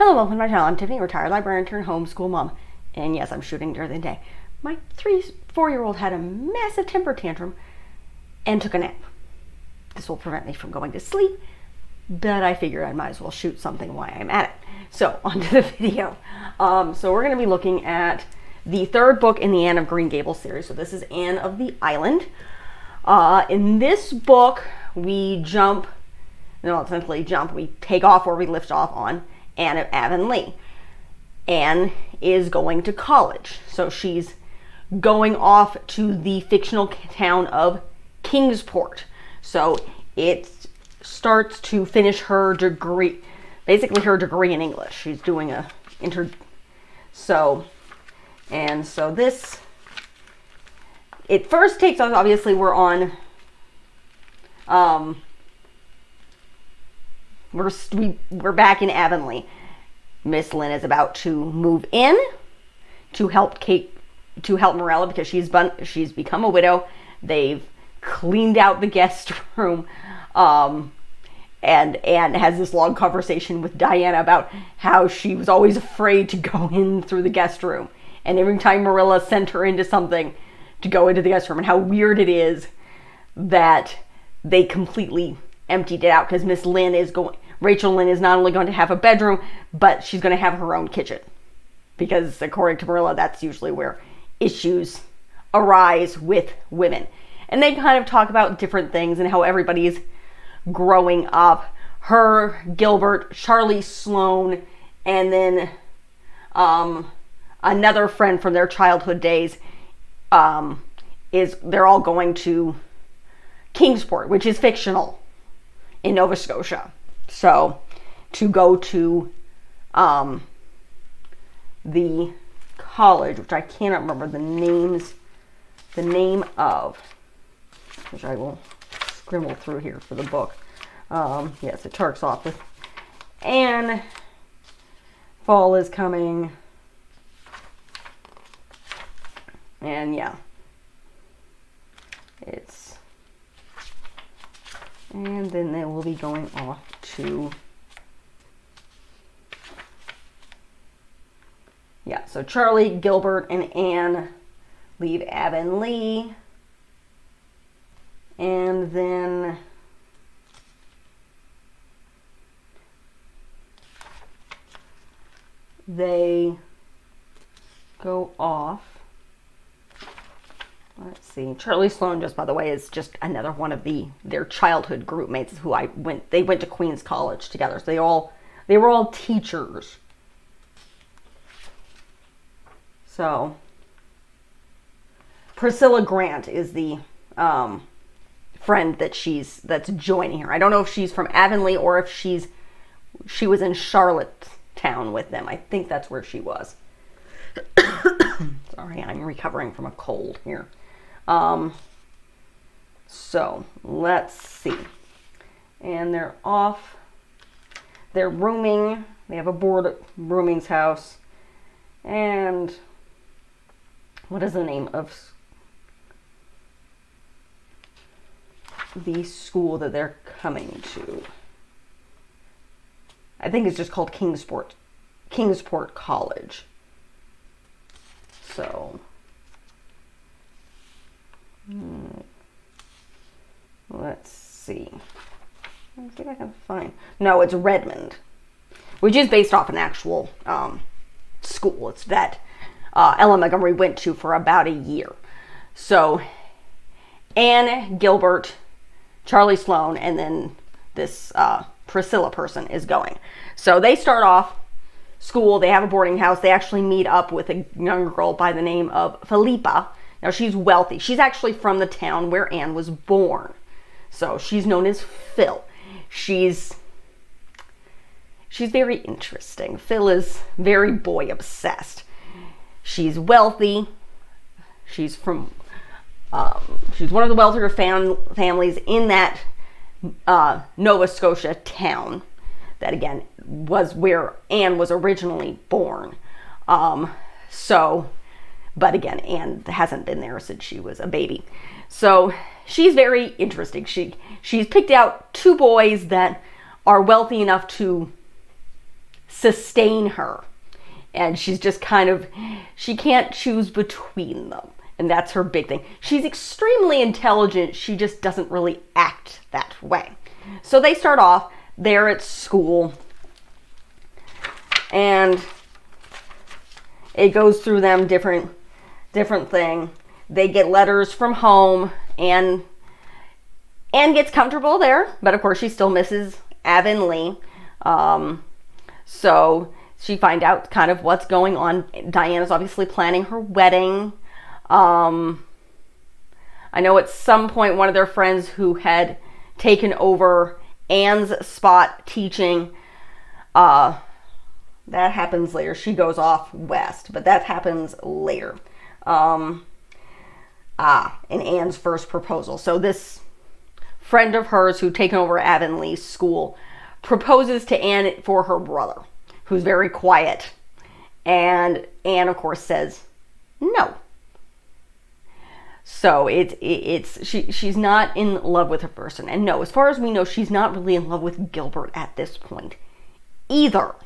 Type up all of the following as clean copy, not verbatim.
Hello, welcome to my channel. I'm Tiffany, retired librarian turned homeschool mom. And yes, I'm shooting during the day. My 4-year-old had a massive temper tantrum and took a nap. This will prevent me from going to sleep, but I figured I might as well shoot something while I'm at it. So, onto the video. So we're going to be looking at the third book in the Anne of Green Gables series. So this is Anne of the Island. In this book, we take off where we left off on Anne of Avonlea. Anne is going to college. So she's going off to the fictional town of Kingsport. So it starts to finish her degree, basically her degree in English. She's doing it first takes us, obviously we're on, we're back in Avonlea. Miss Lynn is about to move in to help Morella because she's become a widow. They've cleaned out the guest room, and Anne has this long conversation with Diana about how she was always afraid to go in through the guest room, and every time Marilla sent her into something to go into the guest room, and how weird it is that they completely emptied it out because Rachel Lynn is not only going to have a bedroom, but she's going to have her own kitchen. Because according to Marilla, that's usually where issues arise with women. And they kind of talk about different things and how everybody's growing up. Her, Gilbert, Charlie Sloane, and then another friend from their childhood days, they're all going to Kingsport, which is fictional in Nova Scotia. So, to go to the college, which I cannot remember the name of, which I will scribble through here for the book. Yes, it starts off with Anne, fall is coming, and yeah, and then they will be going off to, so Charlie, Gilbert, and Anne leave Avonlea, and then they go off. Let's see. Charlie Sloane, just by the way, is just another one of their childhood group mates who they went to Queens College together. So they were all teachers. So Priscilla Grant is the friend that's joining her. I don't know if she's from Avonlea or if she was in Charlottetown with them. I think that's where she was. Sorry, I'm recovering from a cold here. So let's see. And they're off. They're rooming. They have a board at rooming's house. And what is the name of the school that they're coming to? I think it's just called Kingsport College. So, let's see. Let's see if I can find. No, it's Redmond, which is based off an actual school. It's that L.M Montgomery went to for about a year. So, Anne, Gilbert, Charlie Sloane, and then this Priscilla person is going. So they start off school. They have a boarding house. They actually meet up with a young girl by the name of Philippa. Now she's wealthy. She's actually from the town where Anne was born. So she's known as Phil. She's very interesting. Phil is very boy obsessed. She's wealthy. She's one of the wealthier families in that Nova Scotia town. That again was where Anne was originally born. But again, Anne hasn't been there since she was a baby. So she's very interesting. She's picked out two boys that are wealthy enough to sustain her. And she's just kind of, she can't choose between them. And that's her big thing. She's extremely intelligent. She just doesn't really act that way. So they start off, they're at school. And it goes through them different thing. They get letters from home. And Anne gets comfortable there. But of course she still misses Avonlea. So she finds out kind of what's going on. Diana's obviously planning her wedding. I know at some point one of their friends who had taken over Anne's spot teaching, that happens later. She goes off west, but that happens later. In Anne's first proposal. So this friend of hers who'd taken over Avonlea's school proposes to Anne for her brother, who's very quiet. And Anne, of course, says no. So she's not in love with her person. And no, as far as we know, she's not really in love with Gilbert at this point either.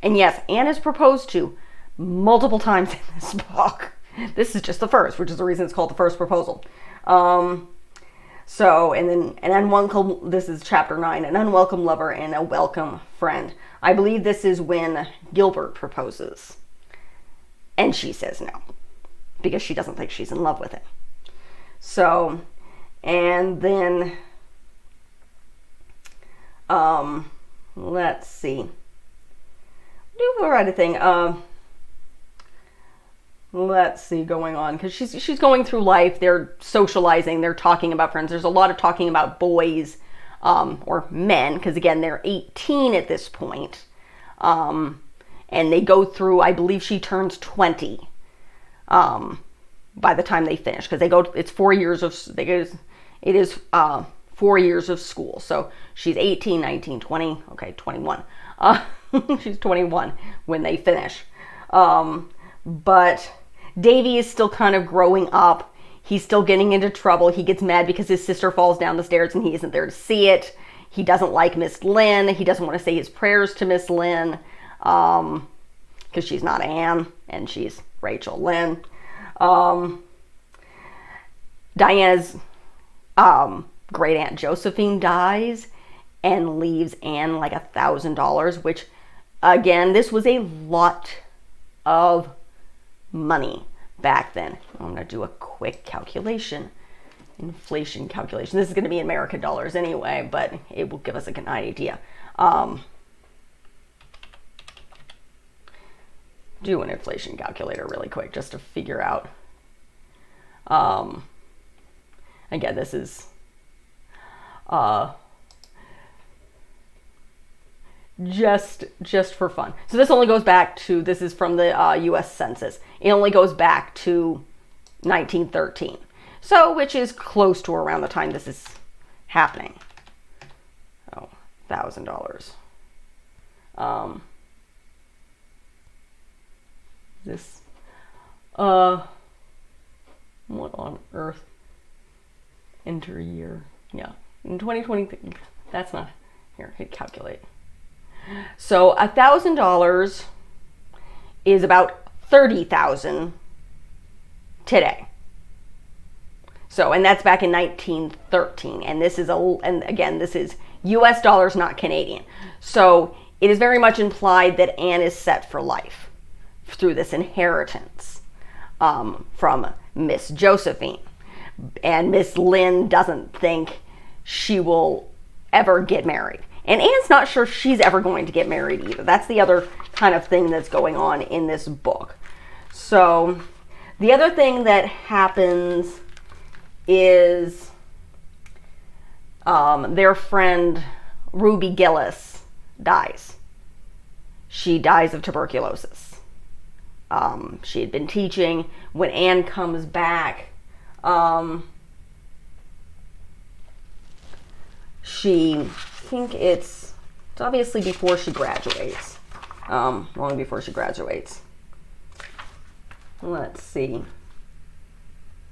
And yes, Anne is proposed to multiple times in this book. This is just the first, which is the reason it's called the first proposal. So, and then an unwelcome, this is chapter 9, an unwelcome lover and a welcome friend. I believe this is when Gilbert proposes. And she says no, because she doesn't think she's in love with him. So, and then, let's see. Do the right thing. Let's see going on, because she's going through life. They're socializing. They're talking about friends. There's a lot of talking about boys, or men, because again they're 18 at this point. And they go through. I believe she turns 20. By the time they finish, because they go, it's 4 years of, it is 4 years of school. So she's 18, 19, 20, okay, 21. She's 21 when they finish. But Davy is still kind of growing up. He's still getting into trouble. He gets mad because his sister falls down the stairs and he isn't there to see it. He doesn't like Miss Lynn. He doesn't want to say his prayers to Miss Lynn, because she's not Anne and she's Rachel Lynn. Diana's great aunt Josephine dies and leaves Anne like $1,000, which again, this was a lot of money back then. I'm going to do a quick calculation, inflation calculation. This is going to be in American dollars anyway, but it will give us a good idea. Do an inflation calculator really quick just to figure out. Again, this is just for fun. So this only goes back to, this is from the U.S. Census. It only goes back to 1913. So, which is close to around the time this is happening. Oh, $1,000. This, what on earth? Enter year. Yeah, in 2020, that's not, here, hit calculate. So $1,000 is about 30,000 today. So, and that's back in 1913. And this is and again, this is US dollars, not Canadian. So it is very much implied that Anne is set for life through this inheritance from Miss Josephine. And Miss Lynn doesn't think she will ever get married. And Anne's not sure she's ever going to get married either. That's the other kind of thing that's going on in this book. So the other thing that happens is their friend Ruby Gillis dies. She dies of tuberculosis. She had been teaching. When Anne comes back, I think it's obviously before she graduates. Long before she graduates. Let's see.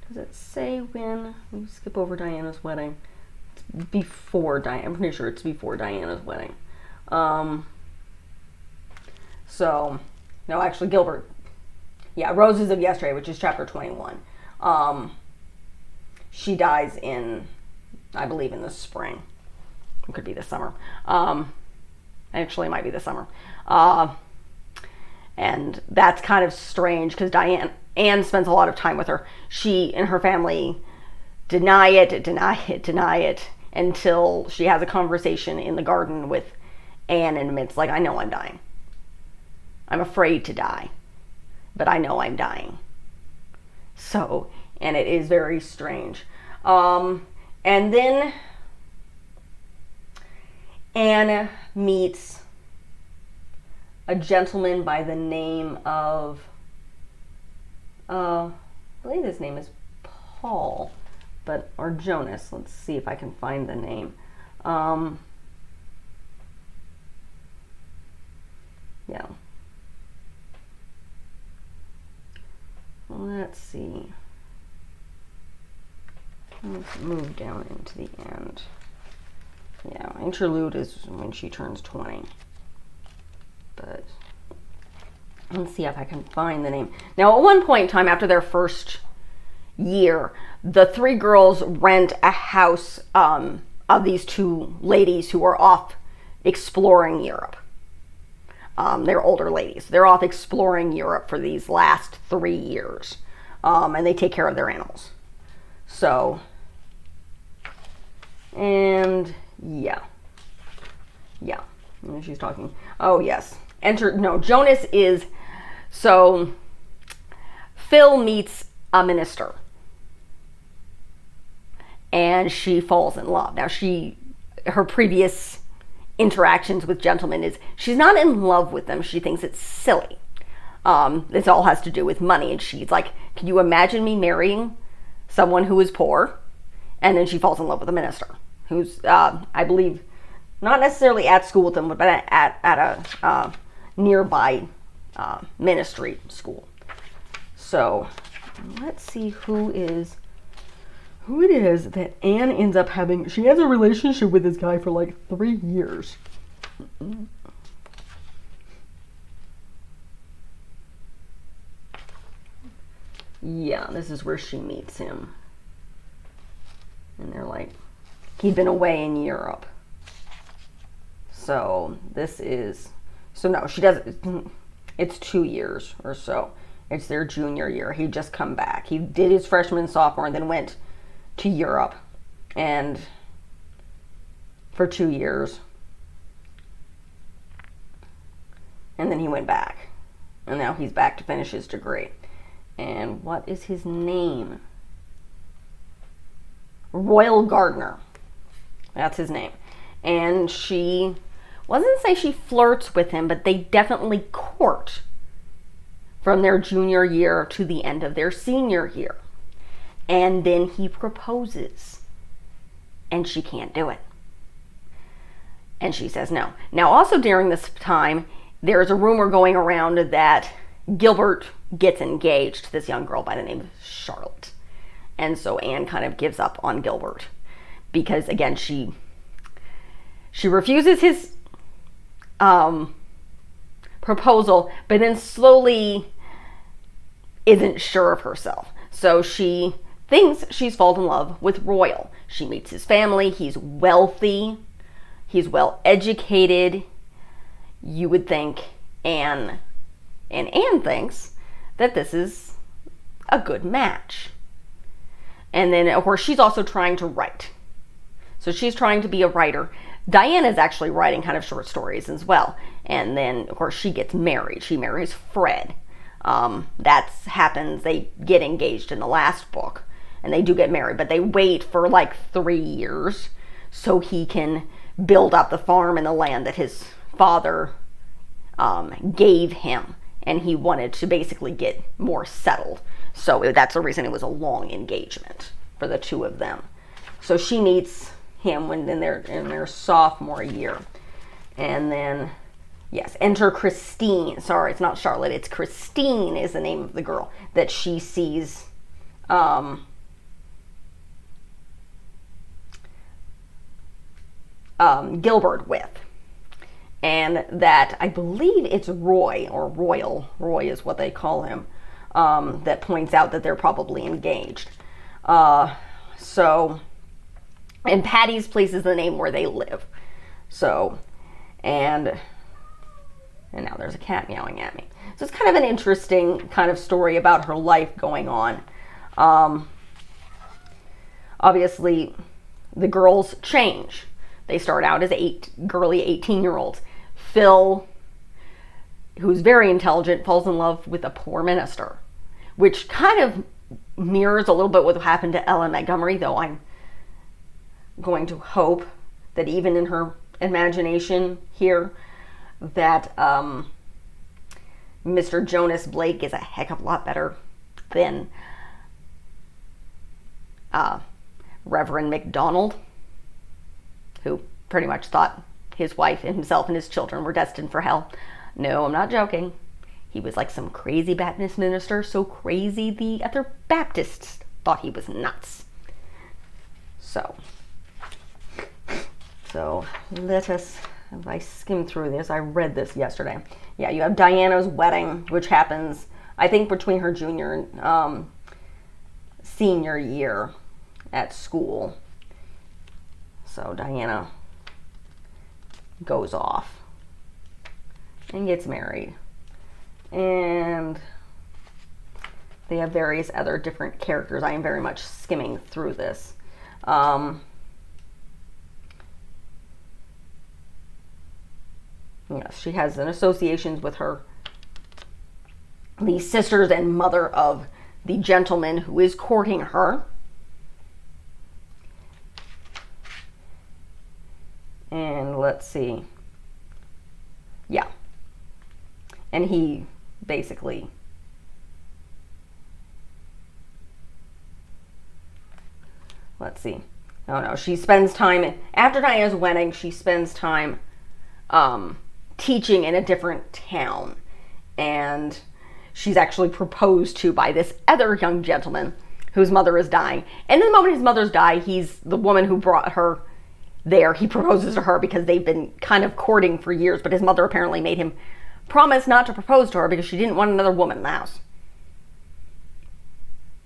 Does it say when? Let me skip over Diana's wedding. It's before Diana. I'm pretty sure it's before Diana's wedding. So, no, actually, Gilbert. Yeah, Roses of Yesterday, which is chapter 21. She dies in, I believe, in the spring. It could be the summer. Actually, it might be the summer. And that's kind of strange because Anne spends a lot of time with her. She and her family deny it until she has a conversation in the garden with Anne and admits, like, I know I'm dying. I'm afraid to die, but I know I'm dying. So, and it is very strange. And then Anne meets a gentleman by the name of, I believe his name is Paul, or Jonas. Let's see if I can find the name. Yeah. Let's see. Let's move down into the end. Yeah, interlude is when she turns 20. But let's see if I can find the name. Now, at one point in time, after their first year, the three girls rent a house of these two ladies who are off exploring Europe. They're older ladies. They're off exploring Europe for these last 3 years. And they take care of their animals. So, and yeah. And she's talking. Oh, yes. Jonas is, so Phil meets a minister. And she falls in love. Now, her previous interactions with gentlemen is she's not in love with them. She thinks it's silly. This all has to do with money. And she's like, can you imagine me marrying someone who is poor? And then she falls in love with a minister who's, I believe, not necessarily at school with them, but at a nearby ministry school. So let's see who it is that Anne ends up having. She has a relationship with this guy for like 3 years. Yeah, this is where she meets him. And they're like, he'd been away in Europe. So she does, it's 2 years or so. It's their junior year. He'd just come back. He did his freshman and sophomore and then went to Europe and for 2 years. And then he went back. And now he's back to finish his degree. And what is his name? Royal Gardner. That's his name. And she wasn't say she flirts with him, but they definitely court from their junior year to the end of their senior year. And then he proposes. And she can't do it. And she says no. Now, also during this time, there's a rumor going around that Gilbert gets engaged to this young girl by the name of Charlotte. And so Anne kind of gives up on Gilbert. Because, again, she refuses his proposal, but then slowly isn't sure of herself. So she thinks she's fallen in love with Royal. She meets his family. He's wealthy. He's well educated. You would think Anne thinks that this is a good match. And then, of course, she's also trying to write. So she's trying to be a writer. Diana is actually writing kind of short stories as well. And then, of course, she gets married. She marries Fred. That happens. They get engaged in the last book. And they do get married. But they wait for like 3 years so he can build up the farm and the land that his father gave him. And he wanted to basically get more settled. So that's the reason it was a long engagement for the two of them. So she meets him when in their sophomore year. And then, yes, enter Christine. Sorry, it's not Charlotte. It's Christine is the name of the girl that she sees Gilbert with. and that I believe it's Roy, or Roy is what they call him, that points out that they're probably engaged. So, and Patty's Place is the name where they live. So, and now there's a cat meowing at me. So it's kind of an interesting kind of story about her life going on. Obviously, the girls change. They start out as girly 18-year-olds. Phil, who's very intelligent, falls in love with a poor minister, which kind of mirrors a little bit what happened to L.M Montgomery, though I'm going to hope that even in her imagination here, that Mr. Jonas Blake is a heck of a lot better than Reverend McDonald, who pretty much thought his wife and himself and his children were destined for hell. No, I'm not joking. He was like some crazy Baptist minister, so crazy the other Baptists thought he was nuts. So let us, if I skim through this, I read this yesterday. Yeah, you have Diana's wedding, which happens, I think, between her junior and senior year at school. So Diana goes off and gets married. And they have various other different characters. I am very much skimming through this. Yes, she has an associations with the sisters and mother of the gentleman who is courting her. And let's see. Yeah. And he basically, let's see. Oh no, she spends time, after Diana's wedding, she spends time teaching in a different town. And she's actually proposed to by this other young gentleman whose mother is dying. And the moment his mother's died, he's the woman who brought her there. He proposes to her because they've been kind of courting for years, but his mother apparently made him promise not to propose to her because she didn't want another woman in the house.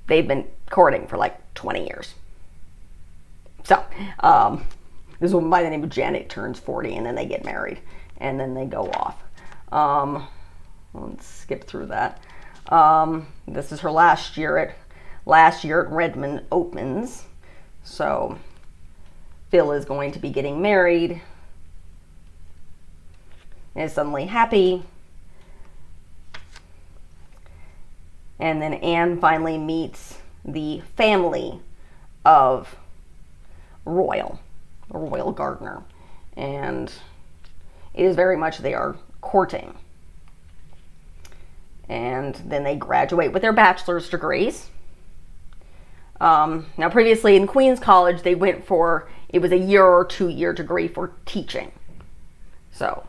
They've been courting for like 20 years. So, this woman by the name of Janet turns 40 and then they get married and then they go off. Let's skip through that. This is her last year at Redmond opens. So Phil is going to be getting married and is suddenly happy. And then Anne finally meets the family of Royal Gardner. And it is very much they are courting. And then they graduate with their bachelor's degrees. Now previously in Queens College, they went for, it was a year or 2-year degree for teaching. So,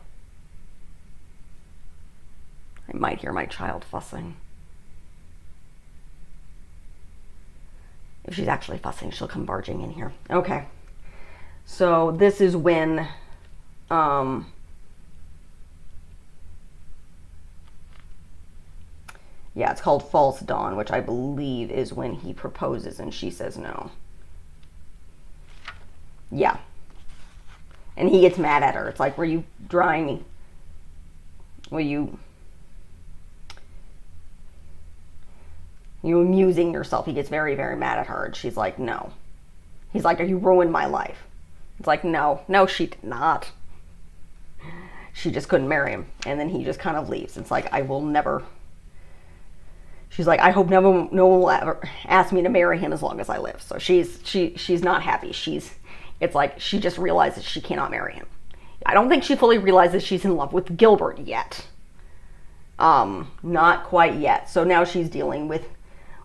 I might hear my child fussing. If she's actually fussing, she'll come barging in here. Okay. So this is when, yeah, it's called False Dawn, which I believe is when he proposes and she says no. Yeah. And he gets mad at her. It's like, were you drying me? Were you amusing yourself? He gets very, very mad at her. And she's like, no. He's like, you ruined my life. It's like, no, she did not. She just couldn't marry him. And then he just kind of leaves. It's like, I will never. She's like, I hope no one will ever ask me to marry him as long as I live. So she's not happy. It's like she just realizes she cannot marry him. I don't think she fully realizes she's in love with Gilbert yet. Not quite yet. So now she's dealing with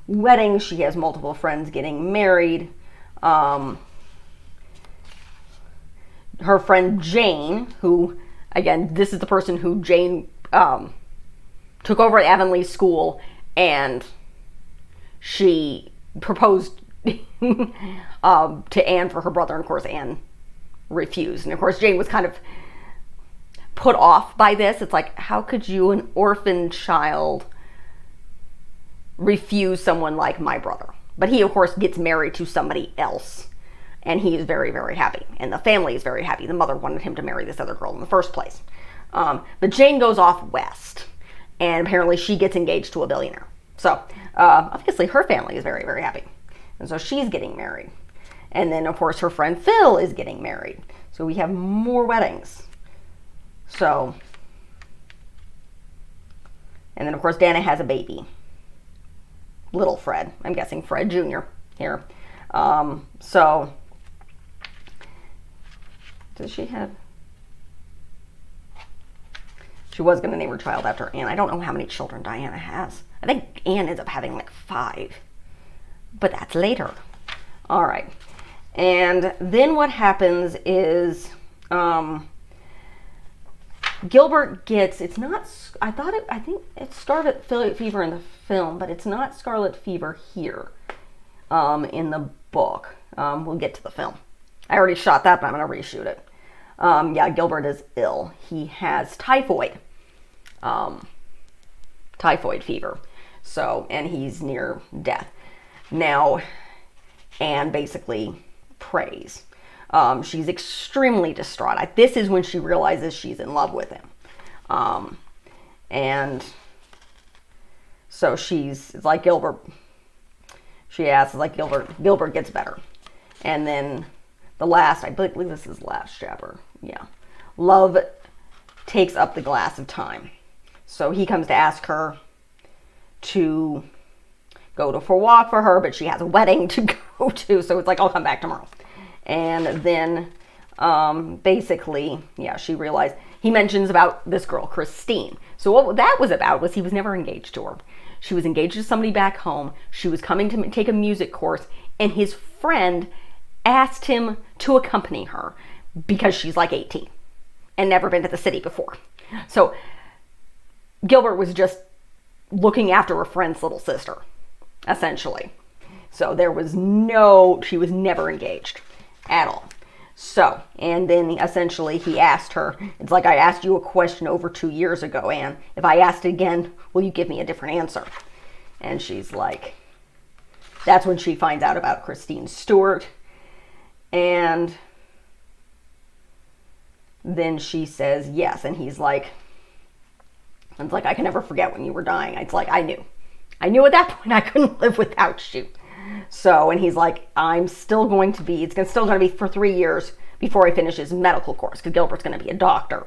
weddings. She has multiple friends getting married. Her friend Jane, who, again, this is the person who Jane took over at Avonlea School, and she proposed to Anne for her brother, and of course Anne refused. And of course Jane was kind of put off by this. It's like, how could you, an orphan child, refuse someone like my brother? But he, of course, gets married to somebody else. And he is very, very happy. And the family is very happy. The mother wanted him to marry this other girl in the first place. But Jane goes off west. And apparently she gets engaged to a billionaire. So, obviously her family is very, very happy. And so she's getting married. And then, of course, her friend Phil is getting married. So we have more weddings. So, and then, of course, Dana has a baby. Little Fred. I'm guessing Fred Jr. here. So, does she have... She was going to name her child after Anne. I don't know how many children Diana has. I think Anne ends up having like 5. But that's later. All right. And then what happens is Gilbert gets, it's not, I think it's scarlet fever in the film, but it's not scarlet fever here in the book. We'll get to the film. I already shot that, but I'm going to reshoot it. Yeah, Gilbert is ill. He has typhoid fever. So, and he's near death. Now, Anne basically prays. She's extremely distraught. This is when she realizes she's in love with him. And so it's like Gilbert, she asks, like Gilbert gets better. And then I believe this is the last chapter. Yeah. Love takes up the glass of time. So he comes to ask her to go for a walk for her, but she has a wedding to go to. So it's like, I'll come back tomorrow. And then basically, yeah, she realized, he mentions about this girl, Christine. So what that was about was he was never engaged to her. She was engaged to somebody back home. She was coming to take a music course, and his friend asked him to accompany her because she's like 18 and never been to the city before. So Gilbert was just looking after her friend's little sister, essentially. So she was never engaged at all. So, and then essentially he asked her, it's like, I asked you a question over 2 years ago, Anne. If I asked it again, will you give me a different answer? And she's like, that's when she finds out about Christine Stewart. And then she says yes. And he's like, it's like, I can never forget when you were dying. It's like, I knew at that point I couldn't live without you. So, and he's like, it's still going to be for 3 years before I finish his medical course, because Gilbert's going to be a doctor.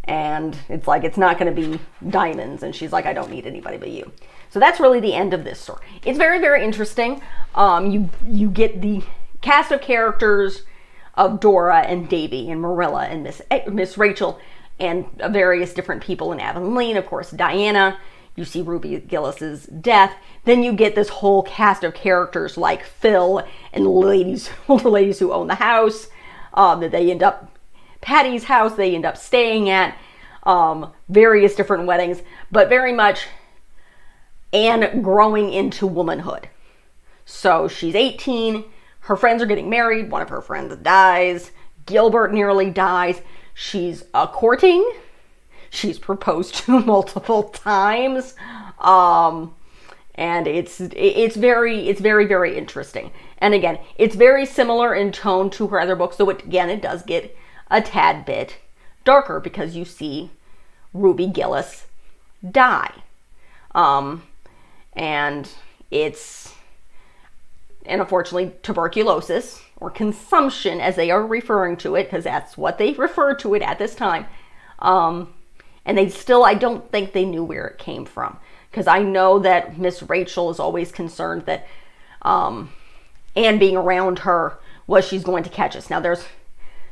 And it's like, it's not going to be diamonds. And she's like, I don't need anybody but you. So that's really the end of this story. It's very, very interesting. You get the cast of characters of Dora and Davy and Marilla and Miss Rachel and various different people in Avonlea. Of course, Diana. You see Ruby Gillis's death. Then you get this whole cast of characters like Phil and the older ladies who own the house. That they end up, Patty's house, they end up staying at. Various different weddings. But very much Anne growing into womanhood. So she's 18. Her friends are getting married. One of her friends dies. Gilbert nearly dies. She's courting. She's proposed to multiple times. And it's very, very interesting. And again, it's very similar in tone to her other books. So it does get a tad bit darker because you see Ruby Gillis die. And unfortunately, tuberculosis, or consumption as they are referring to it, because that's what they refer to it at this time. And I don't think they knew where it came from. Because I know that Miss Rachel is always concerned that Anne being around her she's going to catch us. Now to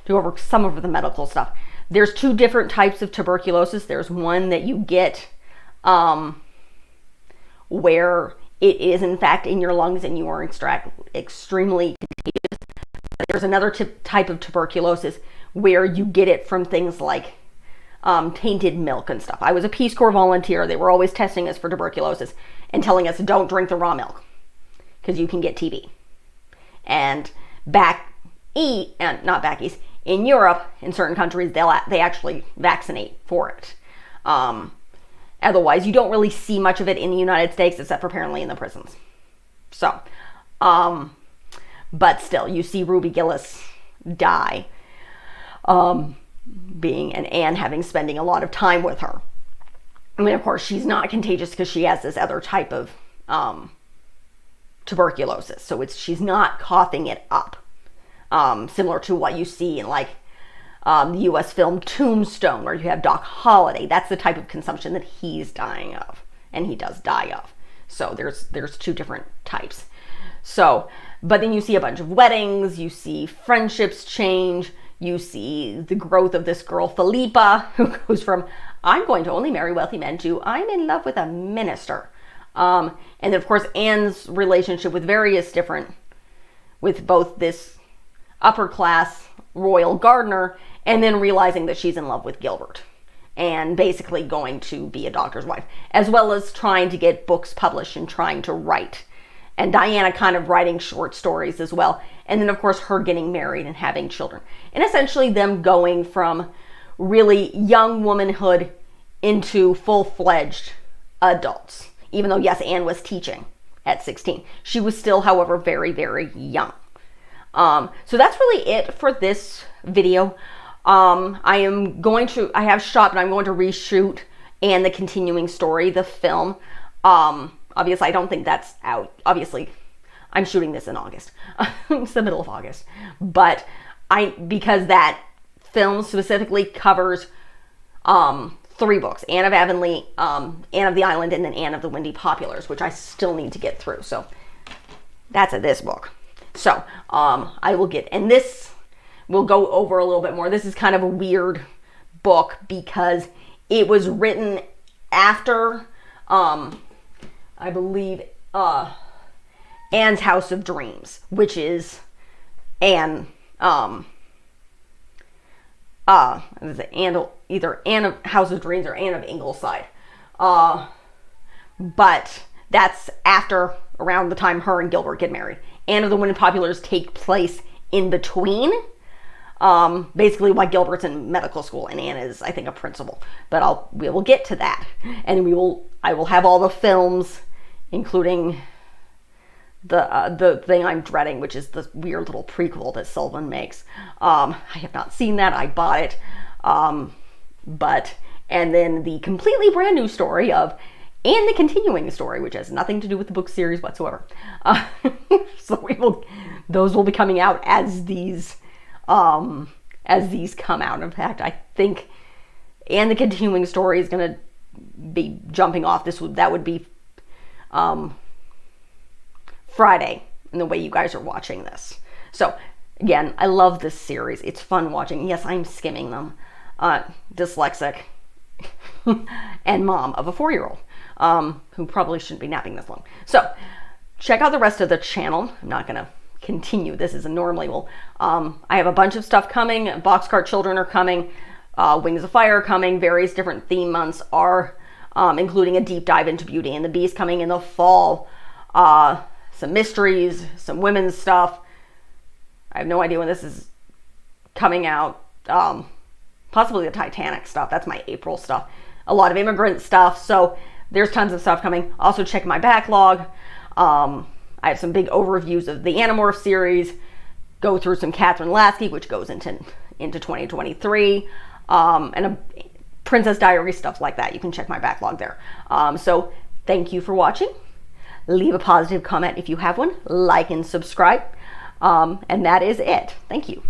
go over some of the medical stuff. There's 2 different types of tuberculosis. There's one that you get where it is in fact in your lungs and you are extremely contagious. There's another type of tuberculosis where you get it from things like tainted milk and stuff. I was a Peace Corps volunteer. They were always testing us for tuberculosis and telling us don't drink the raw milk because you can get TB. And not back east, in Europe, in certain countries, they actually vaccinate for it. Otherwise, you don't really see much of it in the United States, except for apparently in the prisons. So, but still, you see Ruby Gillis die, and Anne spending a lot of time with her. I mean, of course, she's not contagious because she has this other type of tuberculosis. So she's not coughing it up, similar to what you see in like the U.S. film Tombstone, where you have Doc Holliday. That's the type of consumption that he's dying of, and he does die of. So there's two different types. So, but then you see a bunch of weddings, you see friendships change, you see the growth of this girl, Philippa, who goes from, I'm going to only marry wealthy men, to, I'm in love with a minister. And then, of course, Anne's relationship with with both this upper class royal gardener, and then realizing that she's in love with Gilbert, and basically going to be a doctor's wife, as well as trying to get books published and trying to write. And Diana kind of writing short stories as well. And then, of course, her getting married and having children. And essentially them going from really young womanhood into full-fledged adults. Even though, yes, Anne was teaching at 16. She was still, however, very, very young. So that's really it for this video. I have shot, but I'm going to reshoot Anne the Continuing Story, the film. Obviously, I don't think that's out. Obviously, I'm shooting this in August. It's the middle of August. But because that film specifically covers 3 books. Anne of Avonlea, Anne of the Island, and then Anne of the Windy Populars, which I still need to get through. So that's this book. So I will get, and this will go over a little bit more. This is kind of a weird book because it was written after, I believe, Anne's House of Dreams, which is Anne, either Anne of House of Dreams or Anne of Ingleside. But that's after, around the time her and Gilbert get married. Anne of the Windy Populars take place in between. Basically while Gilbert's in medical school and Anne is, I think, a principal. But we will get to that. And I will have all the films, including the thing I'm dreading, which is the weird little prequel that Sylvan makes. I have not seen that. I bought it. And then the completely brand new story of Anne the Continuing Story, which has nothing to do with the book series whatsoever. So those will be coming out as these come out. In fact, I think Anne the Continuing Story is going to be jumping off. That would be Friday, in the way you guys are watching this. So again, I love this series. It's fun watching. Yes, I'm skimming them. Dyslexic and mom of a 4-year-old who probably shouldn't be napping this long. So check out the rest of the channel. I'm not going to continue. This is a normally will. I have a bunch of stuff coming. Boxcar Children are coming. Wings of Fire are coming. Various different theme months are, including a deep dive into Beauty and the Beast coming in the fall. Some mysteries, some women's stuff. I have no idea when this is coming out. Possibly the Titanic stuff. That's my April stuff. A lot of immigrant stuff. So there's tons of stuff coming. Also check my backlog. I have some big overviews of the Animorph series. Go through some Catherine Lasky, which goes into 2023. And a Princess Diary, stuff like that. You can check my backlog there. So thank you for watching. Leave a positive comment if you have one. Like and subscribe. And that is it. Thank you.